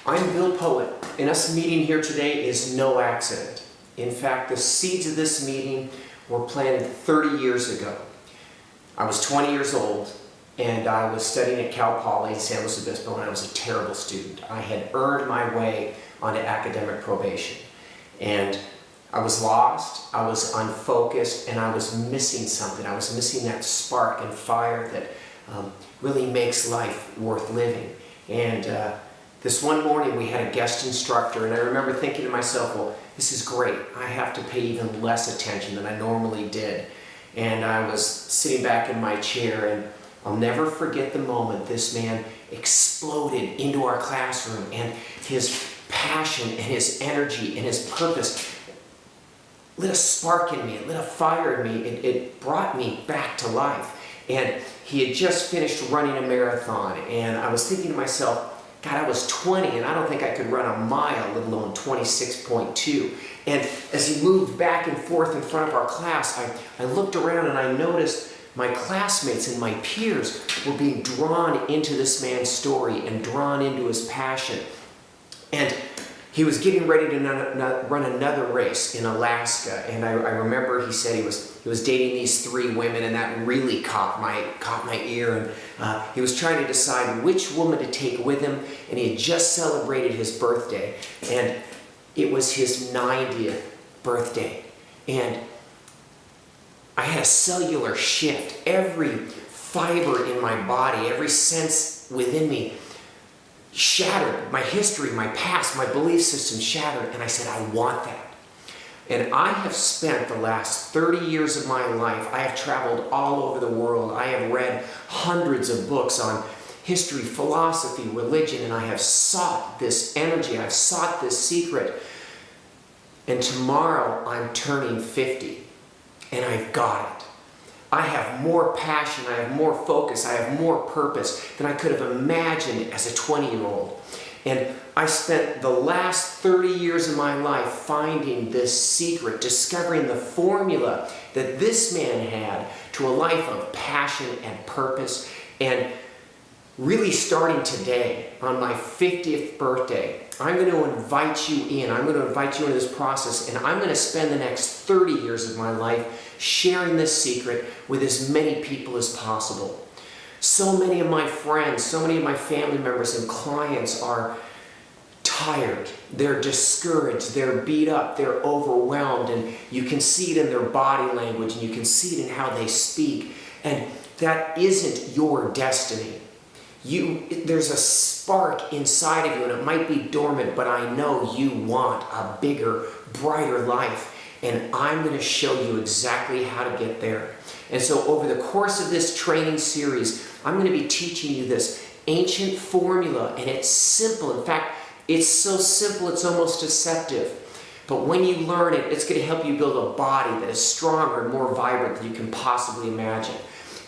I'm Bill Poett, and us meeting here today is no accident. In fact, the seeds of this meeting were planted 30 years ago. I was 20 years old, and I was studying at Cal Poly in San Luis Obispo, and I was a terrible student. I had earned my way onto academic probation, and I was lost, I was unfocused, and I was missing something. I was missing that spark and fire that really makes life worth living. And this one morning we had a guest instructor, and I remember thinking to myself, well, this is great. I have to pay even less attention than I normally did. And I was sitting back in my chair, and I'll never forget the moment this man exploded into our classroom, and his passion and his energy and his purpose lit a spark in me, it lit a fire in me, it brought me back to life. And he had just finished running a marathon, and I was thinking to myself, God, I was 20 and I don't think I could run a mile, let alone 26.2. And as he moved back and forth in front of our class, I looked around and I noticed my classmates and my peers were being drawn into this man's story and drawn into his passion. And he was getting ready to run another race in Alaska, and I remember he said he was dating these 3 women, and that really caught my ear. And he was trying to decide which woman to take with him, and he had just celebrated his birthday, and it was his 90th birthday. And I had a cellular shift. Every fiber in my body, every sense within me shattered. My history, my past, my belief system shattered, and I said, I want that. And I have spent the last 30 years of my life, I have traveled all over the world. I have read hundreds of books on history, philosophy, religion, and I have sought this energy, I've sought this secret. And tomorrow I'm turning 50, and I've got it. I have more passion, I have more focus, I have more purpose than I could have imagined as a 20-year-old. And I spent the last 30 years of my life finding this secret, discovering the formula that this man had to a life of passion and purpose. And really starting today, on my 50th birthday, I'm going to invite you in. I'm going to invite you into this process, and I'm going to spend the next 30 years of my life sharing this secret with as many people as possible. So many of my friends, so many of my family members and clients are tired, they're discouraged, they're beat up, they're overwhelmed, and you can see it in their body language, and you can see it in how they speak. And that isn't your destiny. There's a spark inside of you, and it might be dormant, but I know you want a bigger, brighter life. And I'm going to show you exactly how to get there. And so over the course of this training series, I'm going to be teaching you this ancient formula, and it's simple. In fact, it's so simple it's almost deceptive. But when you learn it, it's going to help you build a body that is stronger and more vibrant than you can possibly imagine.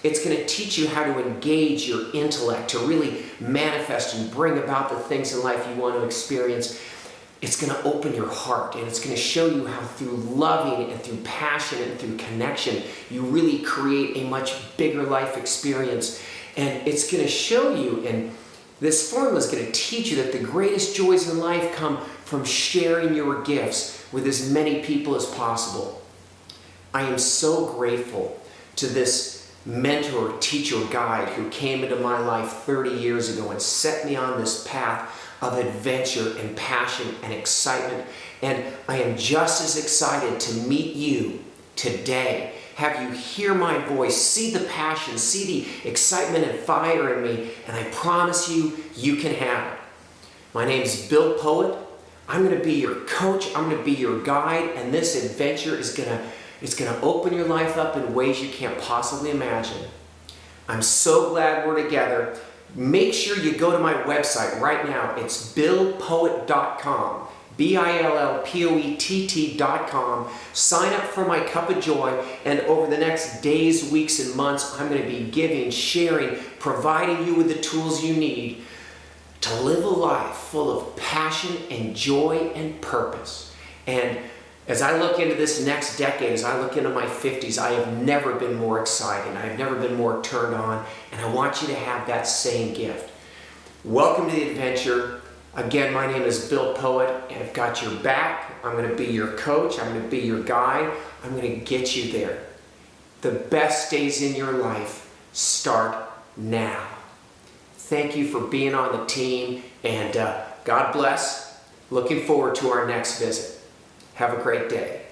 It's going to teach you how to engage your intellect, to really manifest and bring about the things in life you want to experience. It's going to open your heart, and it's going to show you how through loving and through passion and through connection, you really create a much bigger life experience. And it's going to show you, and this formula is going to teach you that the greatest joys in life come from sharing your gifts with as many people as possible. I am so grateful to this mentor, teacher, guide who came into my life 30 years ago and set me on this path of adventure and passion and excitement. And I am just as excited to meet you today, have you hear my voice, see the passion, see the excitement and fire in me, and I promise you, you can have it. My name's Bill Poett. I'm going to be your coach, I'm going to be your guide, and this adventure is going to open your life up in ways you can't possibly imagine. I'm so glad we're together. Make sure you go to my website right now. It's billpoett.com, BILLPOETT.com. Sign up for my Cup of Joy, and over the next days, weeks, and months, I'm going to be giving, sharing, providing you with the tools you need to live a life full of passion and joy and purpose. And as I look into this next decade, as I look into my 50s, I have never been more excited. I have never been more turned on, and I want you to have that same gift. Welcome to the adventure. Again, my name is Bill Poett, and I've got your back. I'm going to be your coach. I'm going to be your guide. I'm going to get you there. The best days in your life start now. Thank you for being on the team, and God bless. Looking forward to our next visit. Have a great day.